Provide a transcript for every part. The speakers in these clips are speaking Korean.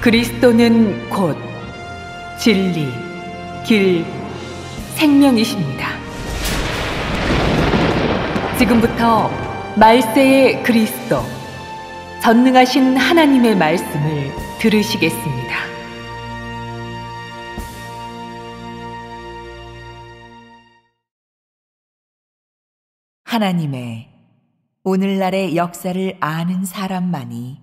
그리스도는 곧 진리, 길, 생명이십니다. 지금부터 말세의 그리스도, 전능하신 하나님의 말씀을 들으시겠습니다. 하나님의 오늘날의 역사를 아는 사람만이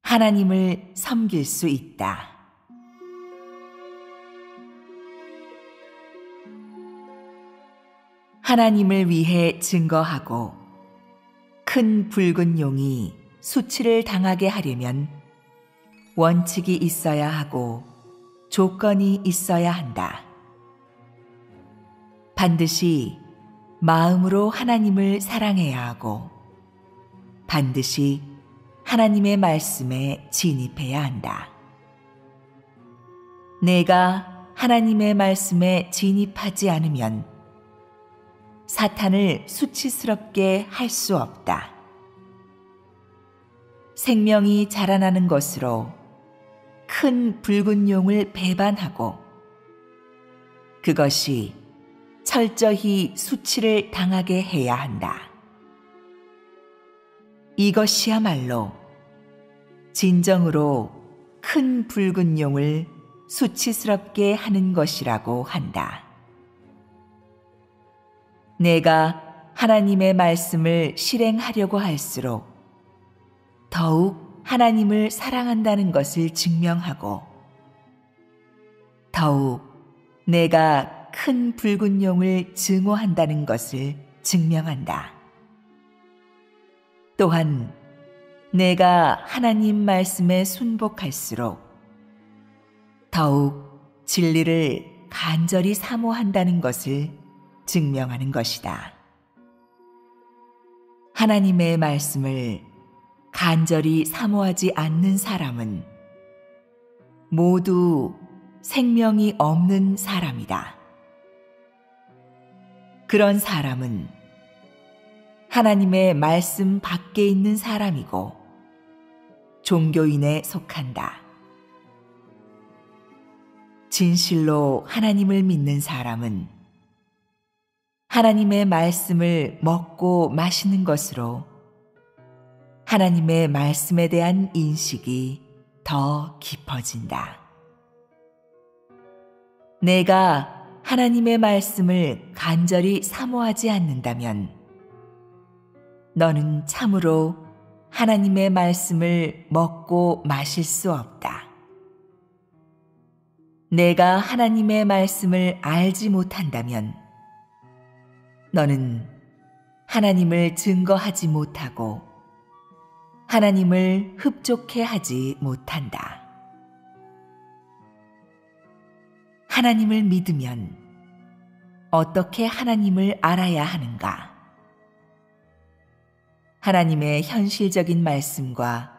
하나님을 섬길 수 있다. 하나님을 위해 증거하고 큰 붉은 용이 수치를 당하게 하려면 원칙이 있어야 하고 조건이 있어야 한다. 반드시 마음으로 하나님을 사랑해야 하고 반드시 하나님의 말씀에 진입해야 한다. 내가 하나님의 말씀에 진입하지 않으면 사탄을 수치스럽게 할 수 없다. 생명이 자라나는 것으로 큰 붉은 용을 배반하고 그것이 철저히 수치를 당하게 해야 한다. 이것이야말로 진정으로 큰 붉은 용을 수치스럽게 하는 것이라고 한다. 내가 하나님의 말씀을 실행하려고 할수록 더욱 하나님을 사랑한다는 것을 증명하고 더욱 내가 큰 붉은 용을 증오한다는 것을 증명한다. 또한 내가 하나님 말씀에 순복할수록 더욱 진리를 간절히 사모한다는 것을 증명하는 것이다. 하나님의 말씀을 간절히 사모하지 않는 사람은 모두 생명이 없는 사람이다. 그런 사람은 하나님의 말씀 밖에 있는 사람이고 종교인에 속한다. 진실로 하나님을 믿는 사람은 하나님의 말씀을 먹고 마시는 것으로 하나님의 말씀에 대한 인식이 더 깊어진다. 내가 하나님의 말씀을 간절히 사모하지 않는다면 너는 참으로 하나님의 말씀을 먹고 마실 수 없다. 내가 하나님의 말씀을 알지 못한다면 너는 하나님을 증거하지 못하고 하나님을 흡족해 하지 못한다. 하나님을 믿으면 어떻게 하나님을 알아야 하는가? 하나님의 현실적인 말씀과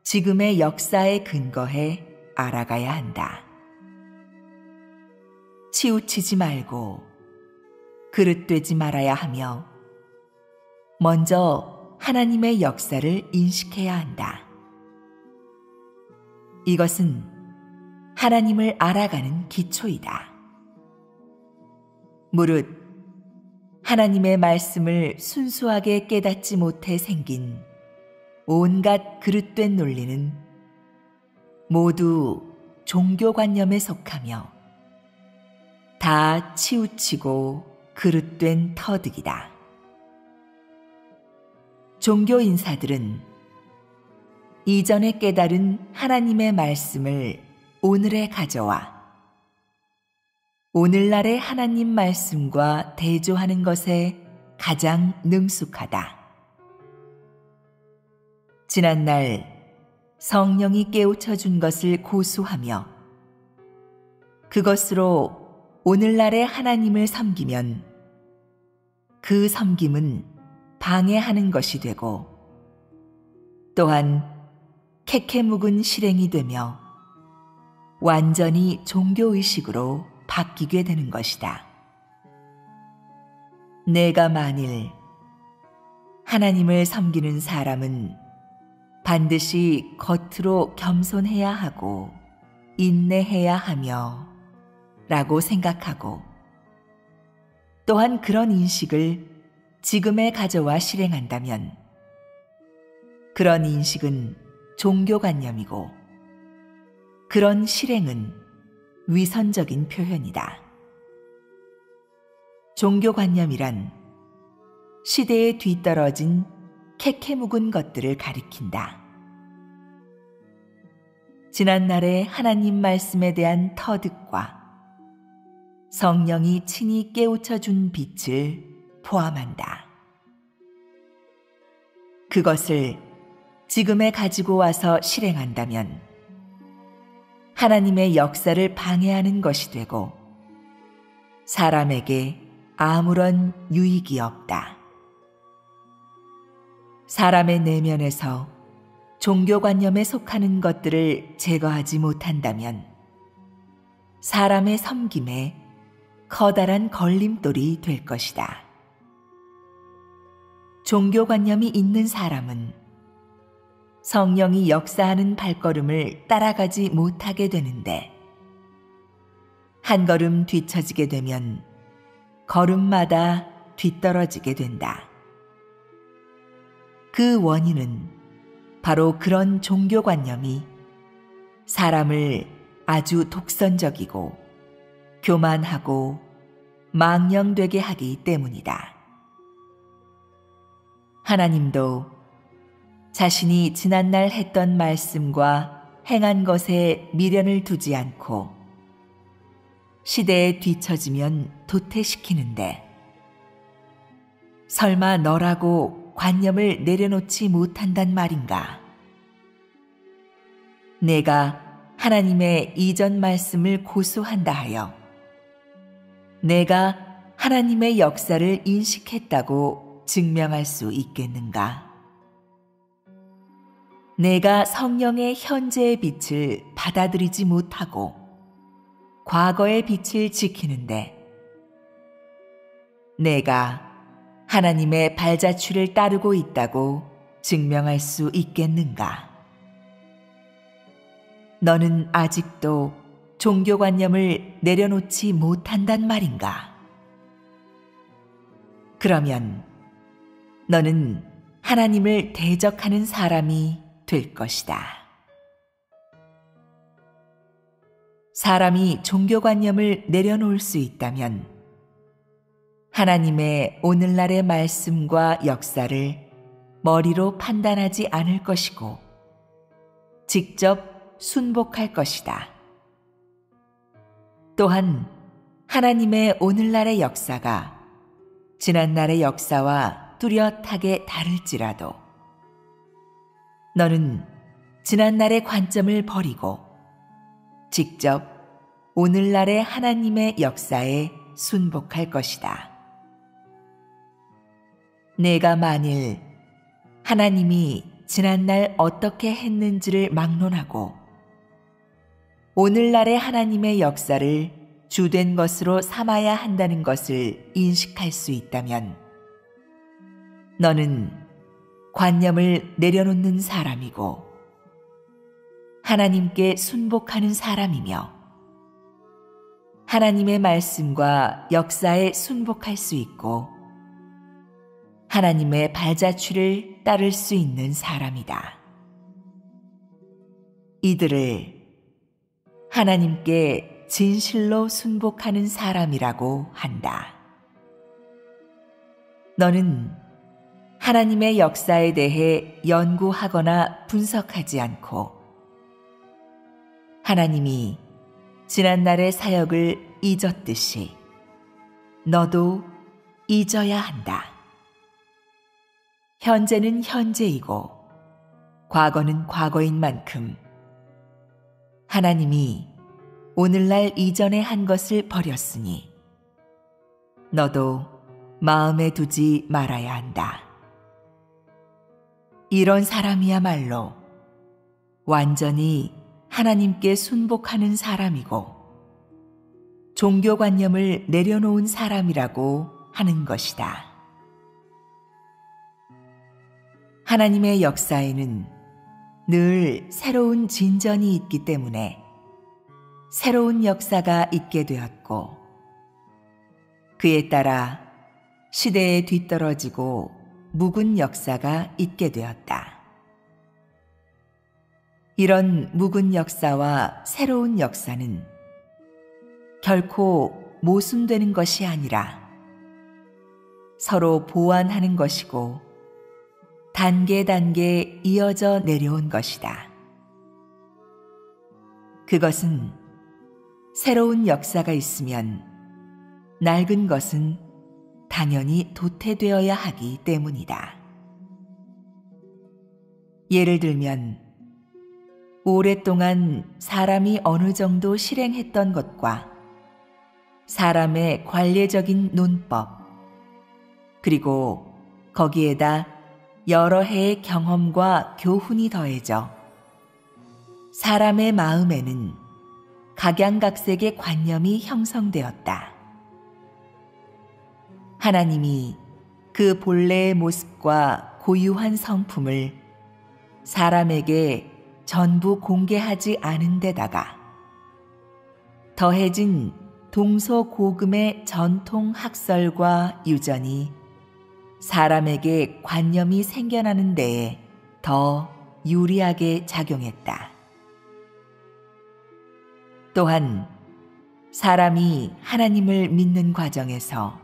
지금의 역사에 근거해 알아가야 한다. 치우치지 말고 그릇되지 말아야 하며 먼저 하나님의 역사를 인식해야 한다. 이것은 하나님을 알아가는 기초이다. 무릇 하나님의 말씀을 순수하게 깨닫지 못해 생긴 온갖 그릇된 논리는 모두 종교관념에 속하며 다 치우치고 그릇된 터득이다. 종교 인사들은 이전에 깨달은 하나님의 말씀을 오늘에 가져와 오늘날의 하나님 말씀과 대조하는 것에 가장 능숙하다. 지난날 성령이 깨우쳐 준 것을 고수하며 그것으로 오늘날의 하나님을 섬기면 그 섬김은 방해하는 것이 되고 또한 캐캐 묵은 실행이 되며 완전히 종교의식으로 바뀌게 되는 것이다. 내가 만일 하나님을 섬기는 사람은 반드시 겉으로 겸손해야 하고 인내해야 하며 라고 생각하고 또한 그런 인식을 지금에 가져와 실행한다면 그런 인식은 종교관념이고 그런 실행은 위선적인 표현이다. 종교관념이란 시대에 뒤떨어진 캐캐 묵은 것들을 가리킨다. 지난날의 하나님 말씀에 대한 터득과 성령이 친히 깨우쳐 준 빛을 포함한다. 그것을 지금에 가지고 와서 실행한다면 하나님의 역사를 방해하는 것이 되고 사람에게 아무런 유익이 없다. 사람의 내면에서 종교관념에 속하는 것들을 제거하지 못한다면 사람의 섬김에 커다란 걸림돌이 될 것이다. 종교관념이 있는 사람은 성령이 역사하는 발걸음을 따라가지 못하게 되는데 한 걸음 뒤처지게 되면 걸음마다 뒤떨어지게 된다. 그 원인은 바로 그런 종교관념이 사람을 아주 독선적이고 교만하고 망령되게 하기 때문이다. 하나님도 자신이 지난날 했던 말씀과 행한 것에 미련을 두지 않고 시대에 뒤처지면 도태시키는데 설마 너라고 관념을 내려놓지 못한단 말인가? 내가 하나님의 이전 말씀을 고수한다 하여 내가 하나님의 역사를 인식했다고 증명할 수 있겠는가? 내가 성령의 현재의 빛을 받아들이지 못하고 과거의 빛을 지키는데 내가 하나님의 발자취를 따르고 있다고 증명할 수 있겠는가? 너는 아직도 종교관념을 내려놓지 못한단 말인가? 그러면 너는 하나님을 대적하는 사람이 될 것이다. 사람이 종교관념을 내려놓을 수 있다면 하나님의 오늘날의 말씀과 역사를 머리로 판단하지 않을 것이고 직접 순복할 것이다. 또한 하나님의 오늘날의 역사가 지난날의 역사와 뚜렷하게 다를지라도 너는 지난날의 관점을 버리고 직접 오늘날의 하나님의 역사에 순복할 것이다. 내가 만일 하나님이 지난날 어떻게 했는지를 막론하고 오늘날의 하나님의 역사를 주된 것으로 삼아야 한다는 것을 인식할 수 있다면 너는 관념을 내려놓는 사람이고 하나님께 순복하는 사람이며 하나님의 말씀과 역사에 순복할 수 있고 하나님의 발자취를 따를 수 있는 사람이다. 이들을 하나님께 진실로 순복하는 사람이라고 한다. 너는 하나님의 역사에 대해 연구하거나 분석하지 않고 하나님이 지난날의 사역을 잊었듯이 너도 잊어야 한다. 현재는 현재이고 과거는 과거인 만큼 하나님이 오늘날 이전에 한 것을 버렸으니 너도 마음에 두지 말아야 한다. 이런 사람이야말로 완전히 하나님께 순복하는 사람이고 종교관념을 내려놓은 사람이라고 하는 것이다. 하나님의 역사에는 늘 새로운 진전이 있기 때문에 새로운 역사가 있게 되었고, 그에 따라 시대에 뒤떨어지고 묵은 역사가 있게 되었다. 이런 묵은 역사와 새로운 역사는 결코 모순되는 것이 아니라 서로 보완하는 것이고 단계 이어져 내려온 것이다. 그것은 새로운 역사가 있으면 낡은 것은 당연히 도태되어야 하기 때문이다. 예를 들면 오랫동안 사람이 어느 정도 실행했던 것과 사람의 관례적인 논법, 그리고 거기에다 여러 해의 경험과 교훈이 더해져 사람의 마음에는 각양각색의 관념이 형성되었다. 하나님이 그 본래의 모습과 고유한 성품을 사람에게 전부 공개하지 않은 데다가 더해진 동서고금의 전통 학설과 유전이 사람에게 관념이 생겨나는 데에 더 유리하게 작용했다. 또한 사람이 하나님을 믿는 과정에서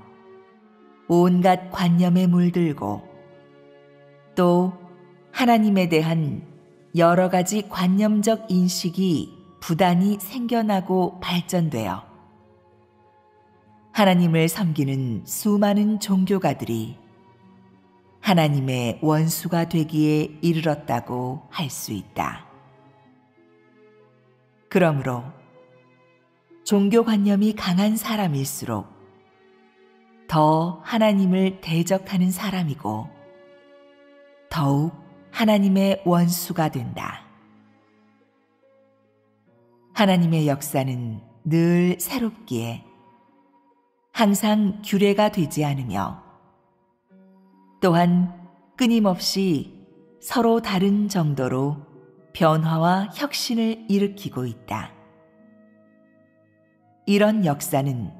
온갖 관념에 물들고 또 하나님에 대한 여러 가지 관념적 인식이 부단히 생겨나고 발전되어 하나님을 섬기는 수많은 종교가들이 하나님의 원수가 되기에 이르렀다고 할 수 있다. 그러므로 종교관념이 강한 사람일수록 더 하나님을 대적하는 사람이고 더욱 하나님의 원수가 된다. 하나님의 역사는 늘 새롭기에 항상 규례가 되지 않으며 또한 끊임없이 서로 다른 정도로 변화와 혁신을 일으키고 있다. 이런 역사는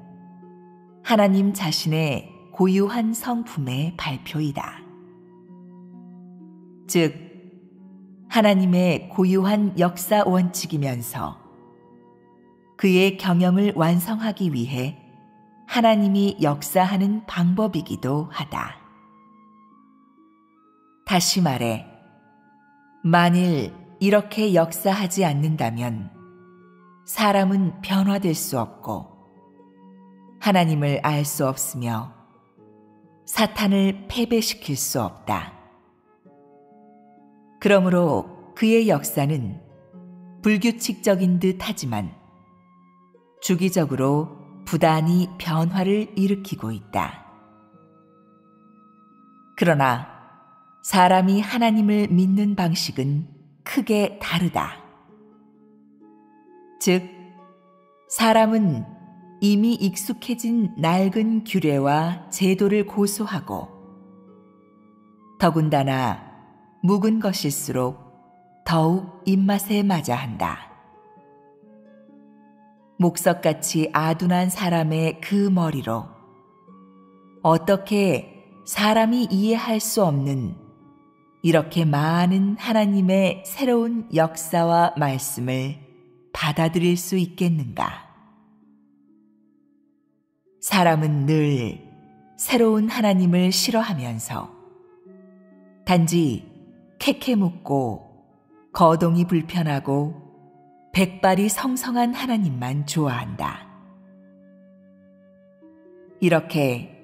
하나님 자신의 고유한 성품의 발표이다. 즉, 하나님의 고유한 역사 원칙이면서 그의 경영을 완성하기 위해 하나님이 역사하는 방법이기도 하다. 다시 말해, 만일 이렇게 역사하지 않는다면 사람은 변화될 수 없고 하나님을 알 수 없으며 사탄을 패배시킬 수 없다. 그러므로 그의 역사는 불규칙적인 듯 하지만 주기적으로 부단히 변화를 일으키고 있다. 그러나 사람이 하나님을 믿는 방식은 크게 다르다. 즉, 사람은 이미 익숙해진 낡은 규례와 제도를 고수하고 더군다나 묵은 것일수록 더욱 입맛에 맞아 한다. 목석같이 아둔한 사람의 그 머리로 어떻게 사람이 이해할 수 없는 이렇게 많은 하나님의 새로운 역사와 말씀을 받아들일 수 있겠는가? 사람은 늘 새로운 하나님을 싫어하면서 단지 캐캐묻고 거동이 불편하고 백발이 성성한 하나님만 좋아한다. 이렇게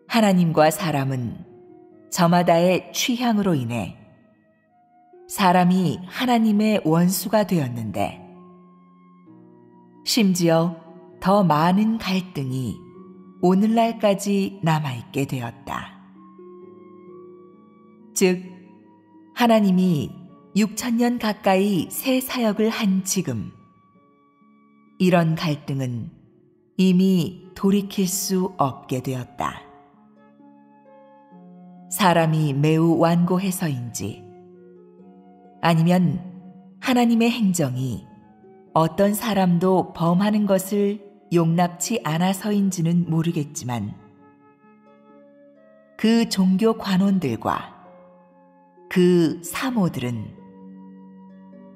하나님과 사람은 저마다의 취향으로 인해 사람이 하나님의 원수가 되었는데 심지어 더 많은 갈등이 오늘날까지 남아있게 되었다. 즉, 하나님이 6,000년 가까이 새 사역을 한 지금 이런 갈등은 이미 돌이킬 수 없게 되었다. 사람이 매우 완고해서인지 아니면 하나님의 행정이 어떤 사람도 범하는 것을 용납치 않아서인지는 모르겠지만 그 종교 관원들과 그 사모들은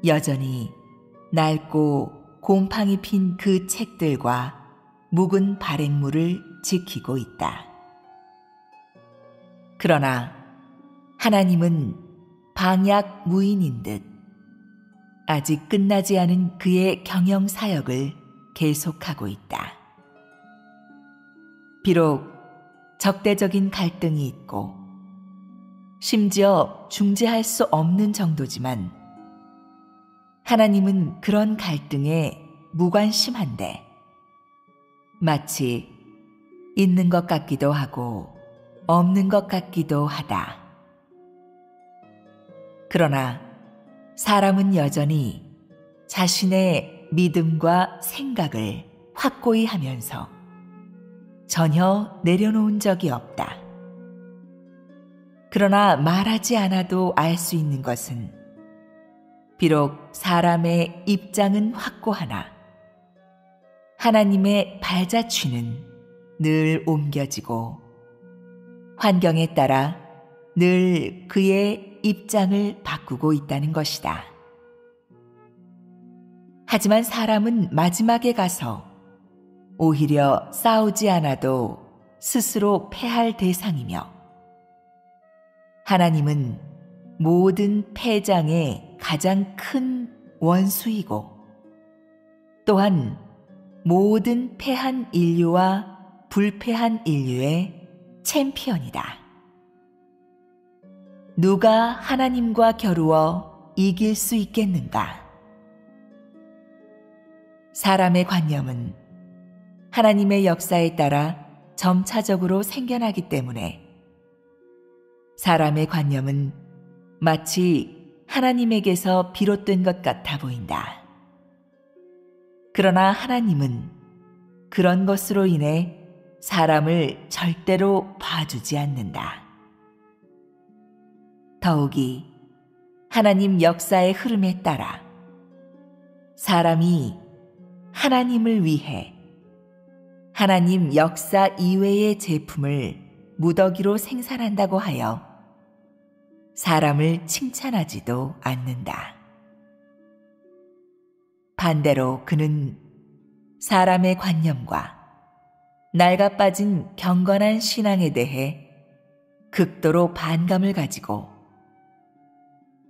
여전히 낡고 곰팡이 핀 그 책들과 묵은 발행물을 지키고 있다. 그러나 하나님은 방약 무인인 듯 아직 끝나지 않은 그의 경영 사역을 계속하고 있다. 비록 적대적인 갈등이 있고 심지어 중재할 수 없는 정도지만 하나님은 그런 갈등에 무관심한데 마치 있는 것 같기도 하고 없는 것 같기도 하다. 그러나 사람은 여전히 자신의 믿음과 생각을 확고히 하면서 전혀 내려놓은 적이 없다. 그러나 말하지 않아도 알 수 있는 것은 비록 사람의 입장은 확고하나 하나님의 발자취는 늘 옮겨지고 환경에 따라 늘 그의 입장을 바꾸고 있다는 것이다. 하지만 사람은 마지막에 가서 오히려 싸우지 않아도 스스로 패할 대상이며 하나님은 모든 패장의 가장 큰 원수이고 또한 모든 패한 인류와 불패한 인류의 챔피언이다. 누가 하나님과 겨루어 이길 수 있겠는가? 사람의 관념은 하나님의 역사에 따라 점차적으로 생겨나기 때문에 사람의 관념은 마치 하나님에게서 비롯된 것 같아 보인다. 그러나 하나님은 그런 것으로 인해 사람을 절대로 봐주지 않는다. 더욱이 하나님 역사의 흐름에 따라 사람이 하나님을 위해 하나님 역사 이외의 제품을 무더기로 생산한다고 하여 사람을 칭찬하지도 않는다. 반대로 그는 사람의 관념과 낡아빠진 경건한 신앙에 대해 극도로 반감을 가지고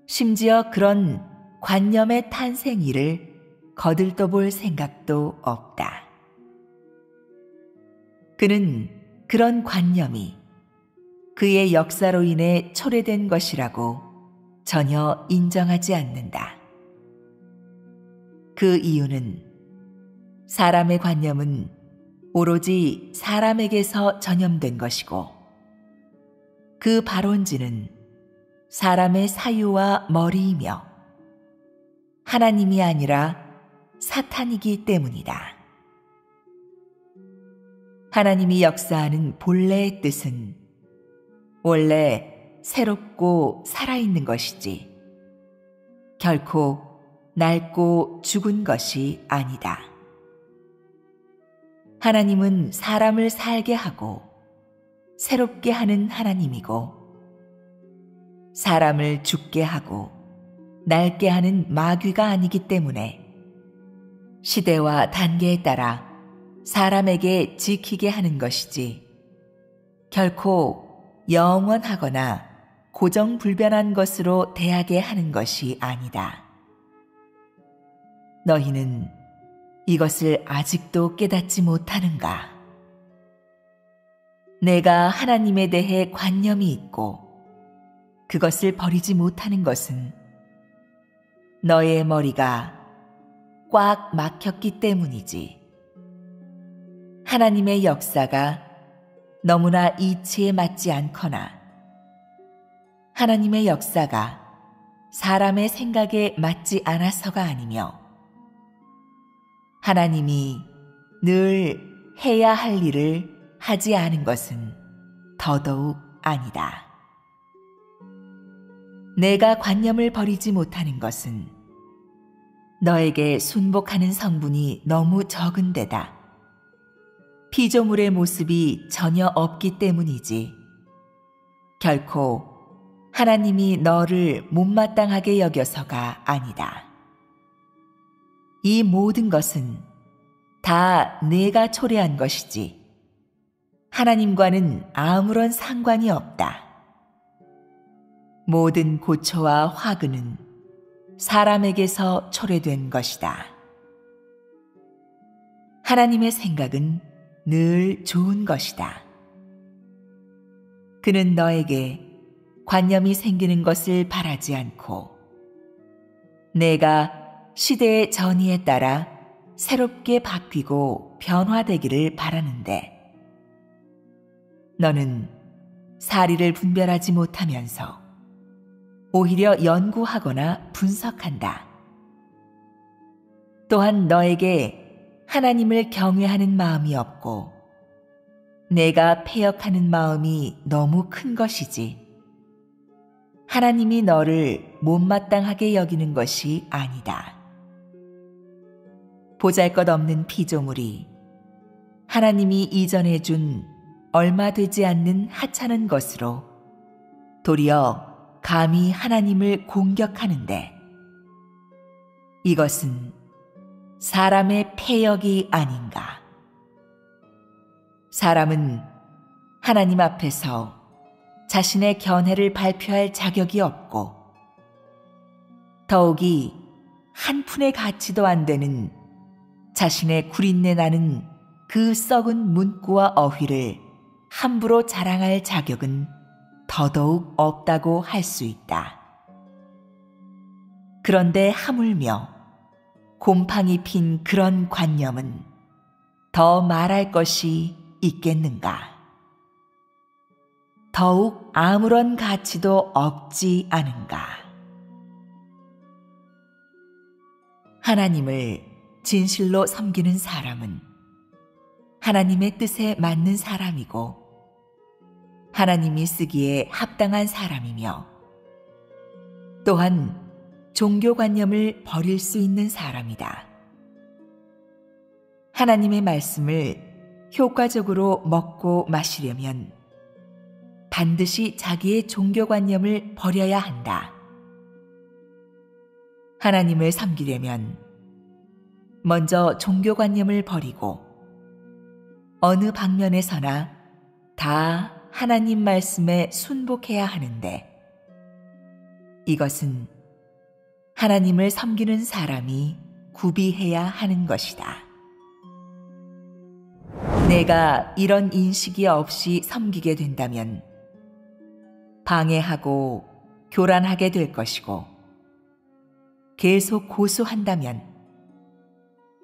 심지어 그런 관념의 탄생일을 거들떠볼 생각도 없다. 그는 그런 관념이 그의 역사로 인해 초래된 것이라고 전혀 인정하지 않는다. 그 이유는 사람의 관념은 오로지 사람에게서 전염된 것이고 그 발원지는 사람의 사유와 머리이며 하나님이 아니라 사탄이기 때문이다. 하나님이 역사하는 본래의 뜻은 원래 새롭고 살아있는 것이지 결코 낡고 죽은 것이 아니다. 하나님은 사람을 살게 하고 새롭게 하는 하나님이고 사람을 죽게 하고 낡게 하는 마귀가 아니기 때문에 시대와 단계에 따라 사람에게 지키게 하는 것이지 결코 영원하거나 고정불변한 것으로 대하게 하는 것이 아니다. 너희는 이것을 아직도 깨닫지 못하는가? 내가 하나님에 대해 관념이 있고 그것을 버리지 못하는 것은 너의 머리가 꽉 막혔기 때문이지. 하나님의 역사가 너무나 이치에 맞지 않거나 하나님의 역사가 사람의 생각에 맞지 않아서가 아니며 하나님이 늘 해야 할 일을 하지 않은 것은 더더욱 아니다. 내가 관념을 버리지 못하는 것은 너에게 순복하는 성분이 너무 적은 데다 피조물의 모습이 전혀 없기 때문이지. 결코 하나님이 너를 못마땅하게 여겨서가 아니다. 이 모든 것은 다 내가 초래한 것이지 하나님과는 아무런 상관이 없다. 모든 고초와 화근은 사람에게서 초래된 것이다. 하나님의 생각은 늘 좋은 것이다. 그는 너에게 관념이 생기는 것을 바라지 않고 내가 시대의 전이에 따라 새롭게 바뀌고 변화되기를 바라는데 너는 사리를 분별하지 못하면서 오히려 연구하거나 분석한다. 또한 너에게 하나님을 경외하는 마음이 없고 내가 패역하는 마음이 너무 큰 것이지 하나님이 너를 못마땅하게 여기는 것이 아니다. 보잘것없는 피조물이 하나님이 이전에 준 얼마 되지 않는 하찮은 것으로 도리어 감히 하나님을 공격하는데 이것은 사람의 패역이 아닌가. 사람은 하나님 앞에서 자신의 견해를 발표할 자격이 없고 더욱이 한 푼의 가치도 안 되는 자신의 구린내 나는 그 썩은 문구와 어휘를 함부로 자랑할 자격은 더더욱 없다고 할 수 있다. 그런데 하물며 곰팡이 핀 그런 관념은 더 말할 것이 있겠는가? 더욱 아무런 가치도 없지 않은가? 하나님을 진실로 섬기는 사람은 하나님의 뜻에 맞는 사람이고 하나님이 쓰기에 합당한 사람이며 또한 종교관념을 버릴 수 있는 사람이다. 하나님의 말씀을 효과적으로 먹고 마시려면 반드시 자기의 종교관념을 버려야 한다. 하나님을 섬기려면 먼저 종교관념을 버리고 어느 방면에서나 다 하나님 말씀에 순복해야 하는데 이것은 하나님을 섬기는 사람이 구비해야 하는 것이다. 내가 이런 인식이 없이 섬기게 된다면 방해하고 교란하게 될 것이고 계속 고수한다면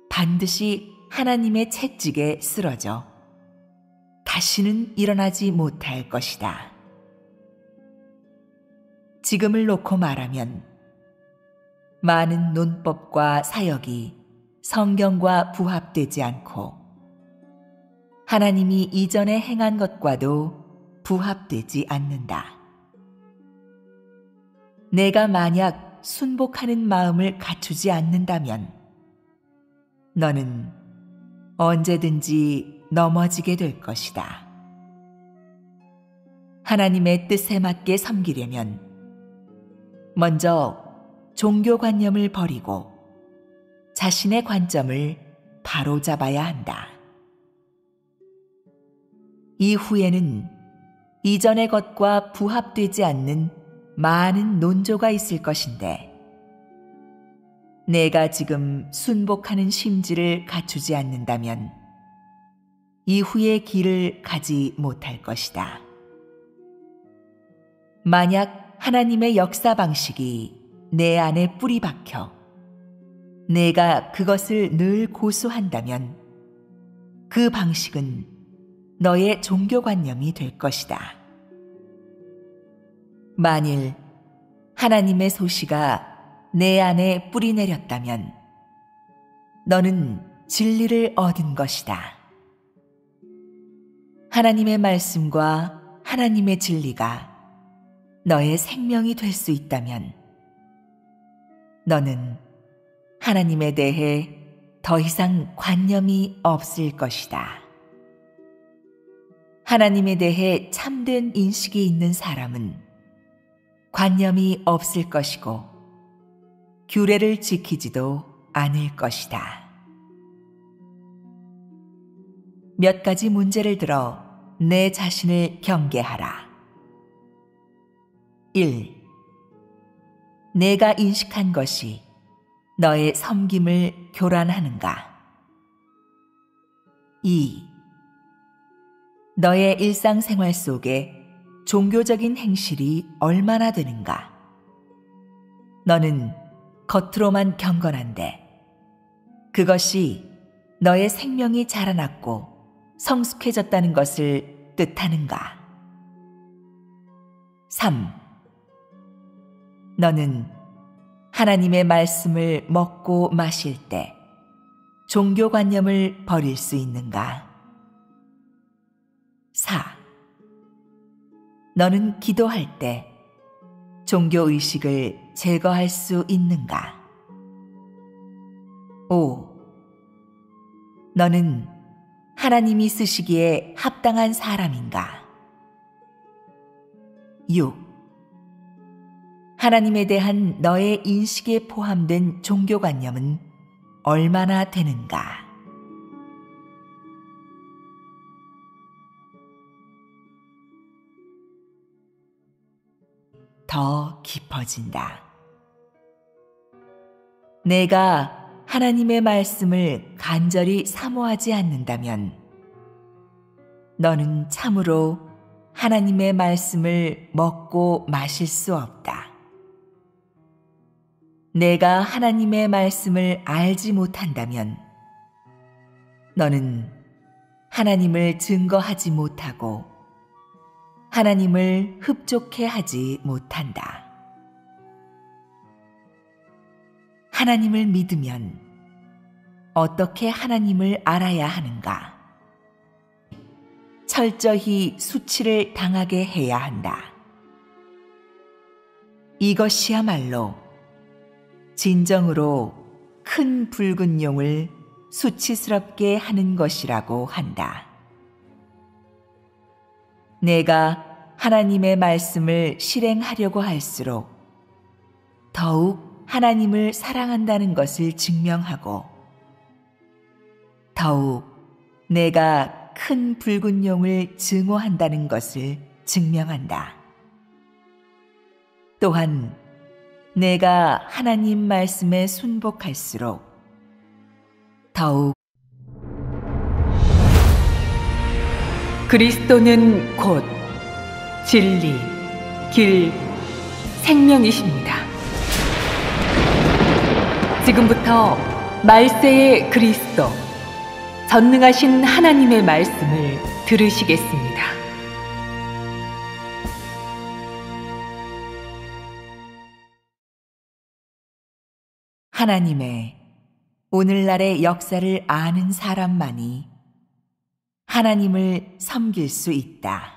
반드시 하나님의 채찍에 쓰러져 다시는 일어나지 못할 것이다. 지금을 놓고 말하면 많은 논법과 사역이 성경과 부합되지 않고 하나님이 이전에 행한 것과도 부합되지 않는다. 내가 만약 순복하는 마음을 갖추지 않는다면 너는 언제든지 넘어지게 될 것이다. 하나님의 뜻에 맞게 섬기려면 먼저 종교관념을 버리고 자신의 관점을 바로잡아야 한다. 이후에는 이전의 것과 부합되지 않는 많은 논조가 있을 것인데 내가 지금 순복하는 심지를 갖추지 않는다면 이후의 길을 가지 못할 것이다. 만약 하나님의 역사 방식이 내 안에 뿌리 박혀 내가 그것을 늘 고수한다면 그 방식은 너의 종교관념이 될 것이다. 만일 하나님의 소시가 내 안에 뿌리 내렸다면 너는 진리를 얻은 것이다. 하나님의 말씀과 하나님의 진리가 너의 생명이 될 수 있다면 너는 하나님에 대해 더 이상 관념이 없을 것이다. 하나님에 대해 참된 인식이 있는 사람은 관념이 없을 것이고 규례를 지키지도 않을 것이다. 몇 가지 문제를 들어 내 자신을 경계하라. 1. 내가 인식한 것이 너의 섬김을 교란하는가? 2. 너의 일상생활 속에 종교적인 행실이 얼마나 되는가? 너는 겉으로만 경건한데 그것이 너의 생명이 자라났고 성숙해졌다는 것을 뜻하는가? 3. 너는 하나님의 말씀을 먹고 마실 때 종교관념을 버릴 수 있는가? 4. 너는 기도할 때 종교의식을 제거할 수 있는가? 5. 너는 하나님이 쓰시기에 합당한 사람인가? 6. 하나님에 대한 너의 인식에 포함된 종교관념은 얼마나 되는가? 더 깊어진다. 내가 하나님의 말씀을 간절히 사모하지 않는다면 너는 참으로 하나님의 말씀을 먹고 마실 수 없다. 내가 하나님의 말씀을 알지 못한다면 너는 하나님을 증거하지 못하고 하나님을 흡족해 하지 못한다. 하나님을 믿으면 어떻게 하나님을 알아야 하는가? 철저히 수치를 당하게 해야 한다. 이것이야말로 진정으로 큰 붉은 용을 수치스럽게 하는 것이라고 한다. 내가 하나님의 말씀을 실행하려고 할수록 더욱 하나님을 사랑한다는 것을 증명하고 더욱 내가 큰 붉은 용을 증오한다는 것을 증명한다. 또한 내가 하나님 말씀에 순복할수록 더욱 그리스도는 곧 진리, 길, 생명이십니다. 지금부터 말세의 그리스도, 전능하신 하나님의 말씀을 들으시겠습니다. 하나님의 오늘날의 역사를 아는 사람만이 하나님을 섬길 수 있다.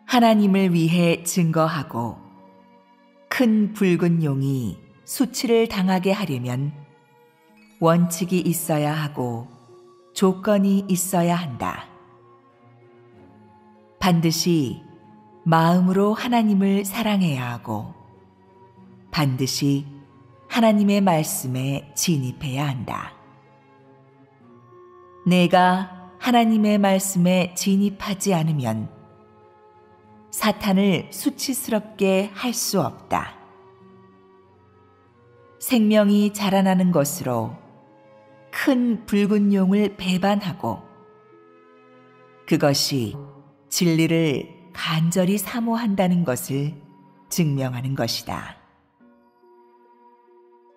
하나님을 위해 증거하고 큰 붉은 용이 수치를 당하게 하려면 원칙이 있어야 하고 조건이 있어야 한다. 반드시 마음으로 하나님을 사랑해야 하고 반드시 하나님의 말씀에 진입해야 한다. 내가 하나님의 말씀에 진입하지 않으면 사탄을 수치스럽게 할 수 없다. 생명이 자라나는 것으로 큰 붉은 용을 배반하고 그것이 진리를 간절히 사모한다는 것을 증명하는 것이다.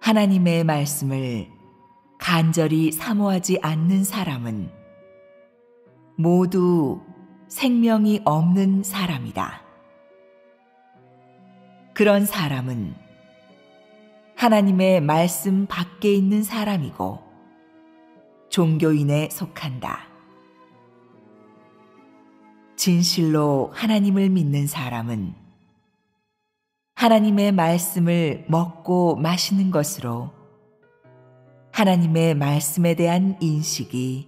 하나님의 말씀을 간절히 사모하지 않는 사람은 모두 생명이 없는 사람이다. 그런 사람은 하나님의 말씀 밖에 있는 사람이고 종교인에 속한다. 진실로 하나님을 믿는 사람은 하나님의 말씀을 먹고 마시는 것으로 하나님의 말씀에 대한 인식이